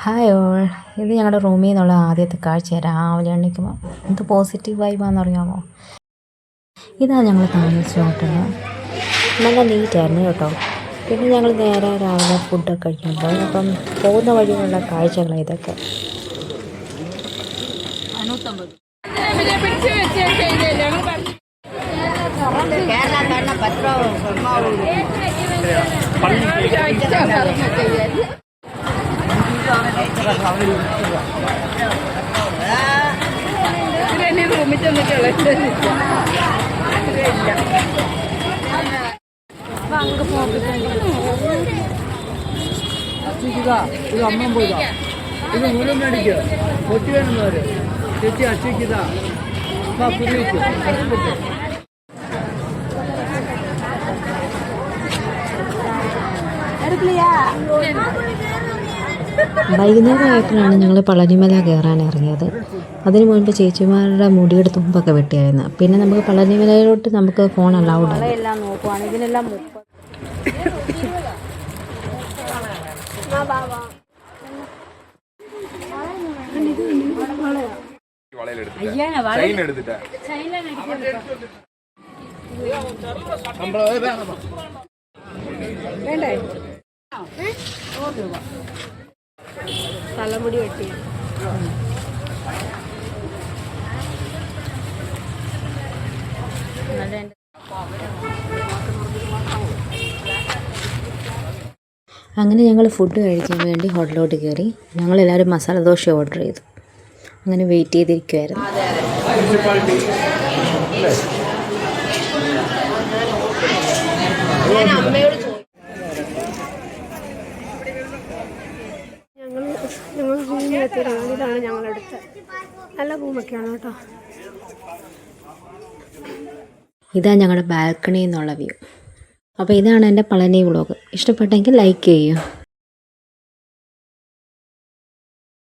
Hi all, ഇത് ഞങ്ങളുടെ റൂമിൽ നിന്നുള്ള ആദ്യത്തെ കാഴ്ച. രാവിലെ എണീക്കുമ്പോൾ എന്ത് പോസിറ്റീവ് വൈബാണെന്ന് അറിയാമോ. ഇതാണ് ഞങ്ങൾ താമസിച്ച ഹോട്ടൽ. നല്ല നീറ്റായിരുന്നു കേട്ടോ. പിന്നെ ഞങ്ങൾ നേരെ രാവിലെ ഫുഡൊക്കെ കഴിക്കാൻ പോയി. അപ്പം പോകുന്ന വഴിയിലുള്ള കാഴ്ചകളാണ് ഇതൊക്കെ. ഇത് അമ്മ പോയതാ. ഇത് മൂലം മേടിക്കുക പൊട്ടി വേണമെന്നവര് ചേച്ചി അച്ഛതാ വൈകുന്നേരം ആയപ്പോഴാണ് ഞങ്ങൾ പളനിമല കയറാൻ ഇറങ്ങിയത്. അതിനു മുൻപ് ചേച്ചിമാരുടെ മുടിയുടെ തുമ്പൊക്കെ വെട്ടിയായിരുന്നു. പിന്നെ നമുക്ക് പളനിമലയിലോട്ട് നമുക്ക് ഫോൺ അലൗഡ് ആണ്. തലമുടി വെട്ടി അങ്ങനെ ഞങ്ങൾ ഫുഡ് കഴിക്കാൻ വേണ്ടി ഹോട്ടലിലോട്ട് കയറി. ഞങ്ങളെല്ലാവരും മസാല ദോശ ഓർഡർ ചെയ്തു. അങ്ങനെ വെയിറ്റ് ചെയ്തിരിക്കുമായിരുന്നു. ഇതാണ് ഞങ്ങളെടുത്ത്. നല്ല റൂമൊക്കെയാണ് കേട്ടോ. ഇതാണ് ഞങ്ങളുടെ ബാൽക്കണിയിൽ നിന്നുള്ള വ്യൂ. അപ്പോൾ ഇതാണ് എൻ്റെ പളനി വ്ളോഗ്. ഇഷ്ടപ്പെട്ടെങ്കിൽ ലൈക്ക് ചെയ്യൂ.